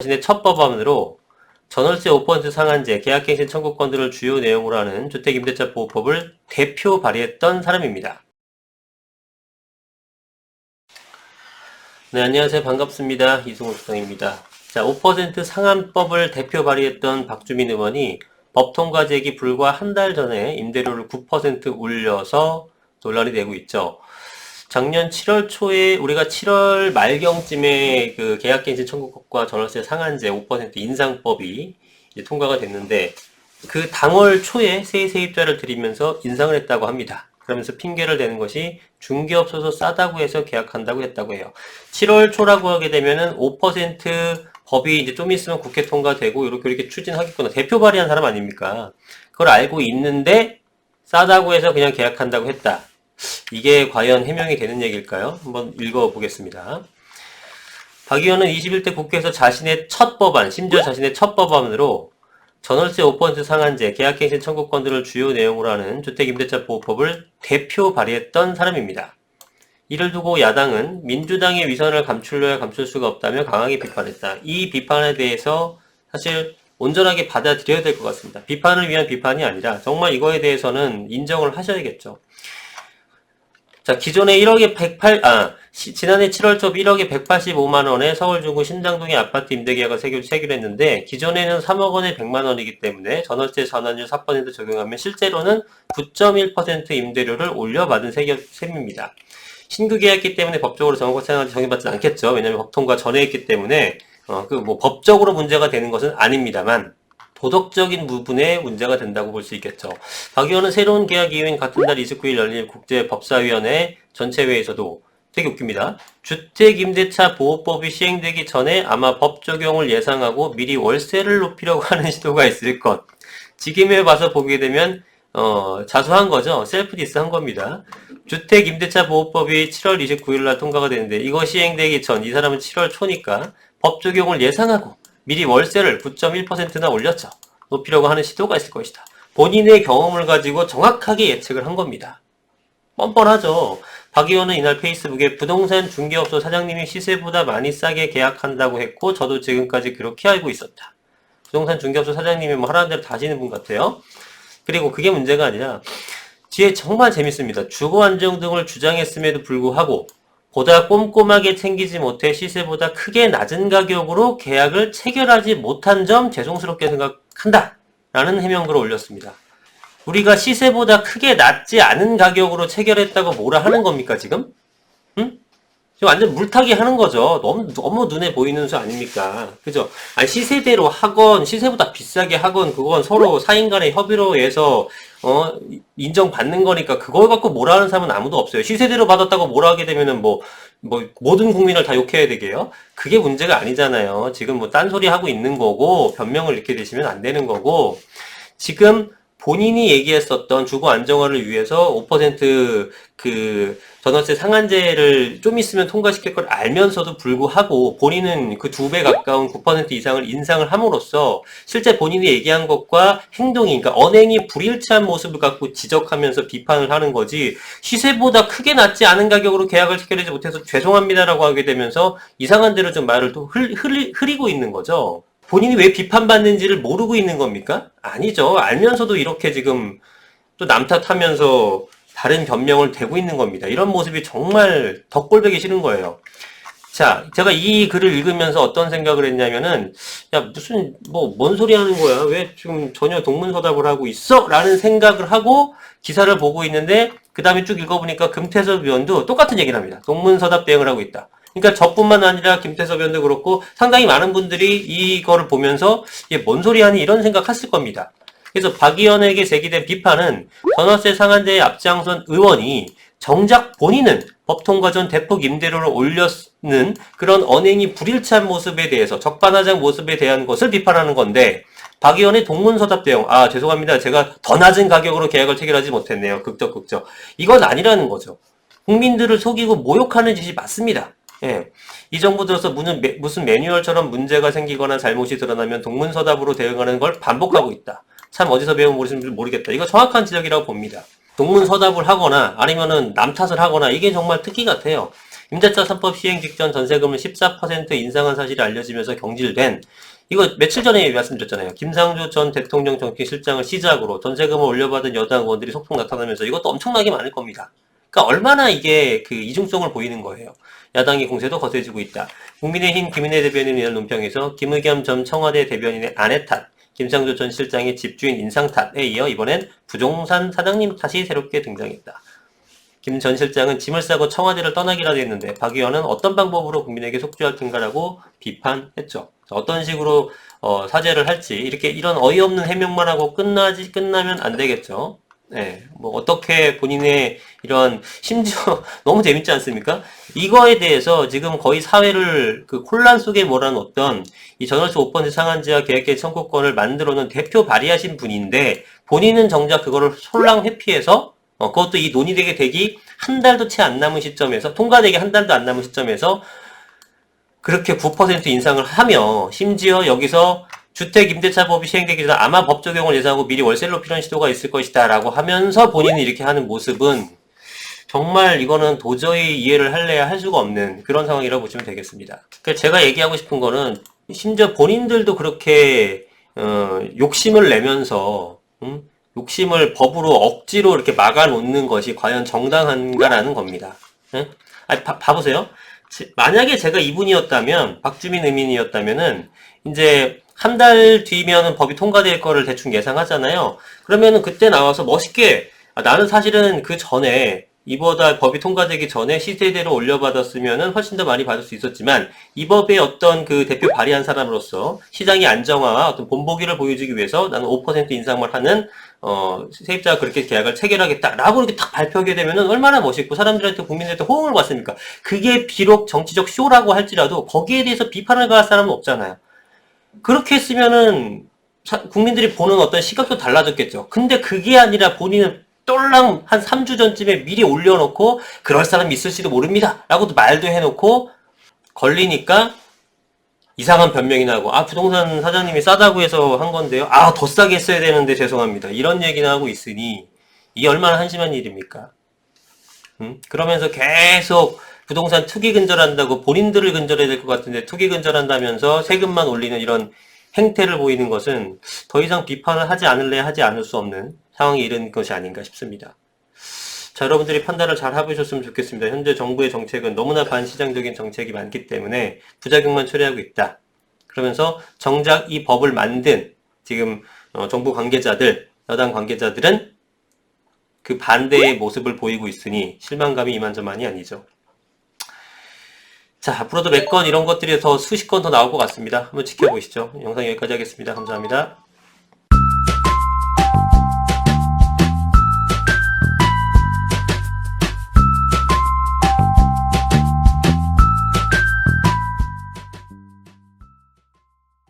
자신의 첫 법안으로 전월세 5% 상한제, 계약갱신 청구권 등을 주요 내용으로 하는 주택임대차 보호법을 대표 발의했던 사람입니다. 네, 안녕하세요. 반갑습니다. 이승우 수석입니다. 자, 5% 상한법을 대표 발의했던 박주민 의원이 법 통과되기 불과 한 달 전에 임대료를 9% 올려서 논란이 되고 있죠. 작년 7월 초에 우리가 7월 말경쯤에 그 계약갱신 청구권과 전월세 상한제 5% 인상법이 이제 통과가 됐는데 그 당월 초에 세입자를 들이면서 인상을 했다고 합니다. 그러면서 핑계를 대는 것이 중개업소에서 싸다고 해서 계약한다고 했다고 해요. 7월 초라고 하게 되면은 5% 법이 이제 좀 있으면 국회 통과되고 이렇게 추진하겠구나. 대표 발의한 사람 아닙니까? 그걸 알고 있는데 싸다고 해서 그냥 계약한다고 했다. 이게 과연 해명이 되는 얘기일까요? 한번 읽어보겠습니다. 박 의원은 21대 국회에서 자신의 첫 법안, 심지어 자신의 첫 법안으로 전월세 5% 상한제, 계약갱신 청구권 등을 주요 내용으로 하는 주택임대차 보호법을 대표 발의했던 사람입니다. 이를 두고 야당은 민주당의 위선을 감추려야 감출 수가 없다며 강하게 비판했다. 이 비판에 대해서 사실 온전하게 받아들여야 될 것 같습니다. 비판을 위한 비판이 아니라 정말 이거에 대해서는 인정을 하셔야겠죠. 자, 기존에 1억에 지난해 7월 초 1억에 185만원에 서울 중구 신당동의 아파트 임대계약을 체결 했는데, 기존에는 3억 원에 100만 원이기 때문에 전월세 전환율 4% 적용하면 실제로는 9.1% 임대료를 올려받은 셈입니다. 신규 계약이기 때문에 법적으로 정해받지 않겠죠. 왜냐하면 법 통과 전에 했기 때문에, 법적으로 문제가 되는 것은 아닙니다만, 도덕적인 부분에 문제가 된다고 볼 수 있겠죠. 박 의원은 새로운 계약 이후인 같은 달 29일 열린 국제법사위원회 전체회의에서도 되게 웃깁니다. 주택임대차 보호법이 시행되기 전에 아마 법 적용을 예상하고 미리 월세를 높이려고 하는 시도가 있을 것. 지금에 봐서 보게 되면 자수한 거죠. 셀프 디스 한 겁니다. 주택임대차 보호법이 7월 29일 날 통과가 되는데 이거 시행되기 전, 이 사람은 7월 초니까 법 적용을 예상하고 미리 월세를 9.1%나 올렸죠. 높이려고 하는 시도가 있을 것이다. 본인의 경험을 가지고 정확하게 예측을 한 겁니다. 뻔뻔하죠. 박 의원은 이날 페이스북에 부동산 중개업소 사장님이 시세보다 많이 싸게 계약한다고 했고 저도 지금까지 그렇게 알고 있었다. 부동산 중개업소 사장님이 하라는 대로 다 하시는 분 같아요. 그리고 그게 문제가 아니라 뒤에 정말 재밌습니다. 주거 안정 등을 주장했음에도 불구하고 보다 꼼꼼하게 챙기지 못해 시세보다 크게 낮은 가격으로 계약을 체결하지 못한 점 죄송스럽게 생각한다 라는 해명글을 올렸습니다. 우리가 시세보다 크게 낮지 않은 가격으로 체결했다고 뭐라 하는 겁니까 지금? 응? 지금 완전 물타기 하는 거죠. 너무 눈에 보이는 수 아닙니까? 그죠? 아니, 시세대로 하건, 시세보다 비싸게 하건, 그건 서로 사인 간의 협의로 해서, 인정받는 거니까, 그걸 갖고 뭐라 하는 사람은 아무도 없어요. 시세대로 받았다고 뭐라 하게 되면은 모든 국민을 다 욕해야 되게요? 그게 문제가 아니잖아요. 지금 딴소리 하고 있는 거고, 변명을 이렇게 되시면 안 되는 거고, 지금, 본인이 얘기했었던 주거 안정화를 위해서 5% 전월세 상한제를 좀 있으면 통과시킬 걸 알면서도 불구하고 본인은 그 2배 가까운 9% 이상을 인상을 함으로써 실제 본인이 얘기한 것과 행동이, 그러니까 언행이 불일치한 모습을 갖고 지적하면서 비판을 하는 거지, 시세보다 크게 낮지 않은 가격으로 계약을 체결하지 못해서 죄송합니다라고 하게 되면서 이상한 대로 좀 말을 또 흐리고 있는 거죠. 본인이 왜 비판받는지를 모르고 있는 겁니까? 아니죠. 알면서도 이렇게 지금 또 남 탓하면서 다른 변명을 대고 있는 겁니다. 이런 모습이 정말 덕골배기 싫은 거예요. 자, 제가 이 글을 읽으면서 어떤 생각을 했냐면은, 야, 뭔 소리 하는 거야? 왜 지금 전혀 동문서답을 하고 있어? 라는 생각을 하고 기사를 보고 있는데, 그 다음에 쭉 읽어보니까 금태섭 의원도 똑같은 얘기를 합니다. 동문서답 대응을 하고 있다. 그러니까 저뿐만 아니라 김태섭 의원도 그렇고 상당히 많은 분들이 이거를 보면서 이게 뭔 소리 하니 이런 생각 했을 겁니다. 그래서 박 의원에게 제기된 비판은 전월세 상한제에 앞장선 의원이 정작 본인은 법 통과 전 대폭 임대료를 올렸는 그런 언행이 불일치한 모습에 대해서, 적반하장 모습에 대한 것을 비판하는 건데, 박 의원의 동문서답 대응, 죄송합니다. 제가 더 낮은 가격으로 계약을 체결하지 못했네요. 극적. 이건 아니라는 거죠. 국민들을 속이고 모욕하는 짓이 맞습니다. 예. 이 정부 들어서 무슨 매뉴얼처럼 문제가 생기거나 잘못이 드러나면 동문서답으로 대응하는 걸 반복하고 있다. 참 어디서 배운 모르시는지 모르겠다. 이거 정확한 지적이라고 봅니다. 동문서답을 하거나 아니면은 남 탓을 하거나 이게 정말 특기 같아요. 임대차 3법 시행 직전 전세금을 14% 인상한 사실이 알려지면서 경질된, 이거 며칠 전에 말씀드렸잖아요. 김상조 전 대통령 정책실장을 시작으로 전세금을 올려받은 여당 의원들이 속속 나타나면서 이것도 엄청나게 많을 겁니다. 그러니까 얼마나 이게 그 이중성을 보이는 거예요. 야당의 공세도 거세지고 있다. 국민의힘 김은혜 대변인이 이런 논평에서 김의겸 전 청와대 대변인의 아내 탓, 김상조 전 실장의 집주인 인상 탓에 이어 이번엔 부동산 사장님 탓이 새롭게 등장했다. 김 전 실장은 짐을 싸고 청와대를 떠나기라도 했는데 박 의원은 어떤 방법으로 국민에게 속죄할 텐가라고 비판했죠. 어떤 식으로 사죄를 할지 이런 어이없는 해명만 하고 끝나면 안 되겠죠. 네, 뭐 어떻게 본인의 이런 심지어 너무 재밌지 않습니까? 이거에 대해서 지금 거의 사회를 그 혼란 속에 몰아넣었던 이 전월세 5% 상한제와 계획계 청구권을 만들어 놓은 대표 발의하신 분인데 본인은 정작 그거를 솔랑 회피해서 그것도 이 논의되게 되기 한 달도 채 안 남은 시점에서 통과되기 한 달도 안 남은 시점에서 그렇게 9% 인상을 하며 심지어 여기서 주택 임대차법이 시행되기 전에 아마 법 적용을 예상하고 미리 월세를 높이려는 시도가 있을 것이다 라고 하면서 본인이 이렇게 하는 모습은 정말 이거는 도저히 이해를 할래야 할 수가 없는 그런 상황이라고 보시면 되겠습니다. 그러니까 제가 얘기하고 싶은 거는 심지어 본인들도 그렇게 욕심을 내면서 욕심을 법으로 억지로 이렇게 막아놓는 것이 과연 정당한가라는 겁니다. 예? 아니, 봐보세요. 만약에 제가 이분이었다면, 박주민 의민이었다면은, 이제, 한 달 뒤면은 법이 통과될 거를 대충 예상하잖아요. 그러면은 그때 나와서 멋있게, 나는 사실은 그 전에, 이보다 법이 통과되기 전에 시세대로 올려받았으면은 훨씬 더 많이 받을 수 있었지만, 이 법의 어떤 그 대표 발의한 사람으로서 시장의 안정화와 어떤 본보기를 보여주기 위해서 나는 5% 인상만 하는 세입자가 그렇게 계약을 체결하겠다라고 이렇게 딱 발표하게 되면은 얼마나 멋있고 사람들한테 국민들한테 호응을 받습니까? 그게 비록 정치적 쇼라고 할지라도 거기에 대해서 비판을 가할 사람은 없잖아요. 그렇게 했으면은 국민들이 보는 어떤 시각도 달라졌겠죠. 근데 그게 아니라 본인은 똘랑 한 3주 전쯤에 미리 올려놓고 그럴 사람이 있을지도 모릅니다 라고도 말도 해놓고 걸리니까 이상한 변명이 나고 부동산 사장님이 싸다고 해서 한 건데요. 더 싸게 했어야 되는데 죄송합니다. 이런 얘기나 하고 있으니 이게 얼마나 한심한 일입니까? 그러면서 계속 부동산 투기 근절한다고 본인들을 근절해야 될 것 같은데 투기 근절한다면서 세금만 올리는 이런 행태를 보이는 것은 더 이상 비판을 하지 않을 수 없는 상황에 이른 것이 아닌가 싶습니다. 자, 여러분들이 판단을 잘 해보셨으면 좋겠습니다. 현재 정부의 정책은 너무나 반시장적인 정책이 많기 때문에 부작용만 초래하고 있다. 그러면서 정작 이 법을 만든 지금 정부 관계자들, 여당 관계자들은 그 반대의 모습을 보이고 있으니 실망감이 이만저만이 아니죠. 자, 앞으로도 몇 건 이런 것들이 더 수십 건 더 나올 것 같습니다. 한번 지켜보시죠. 영상 여기까지 하겠습니다. 감사합니다.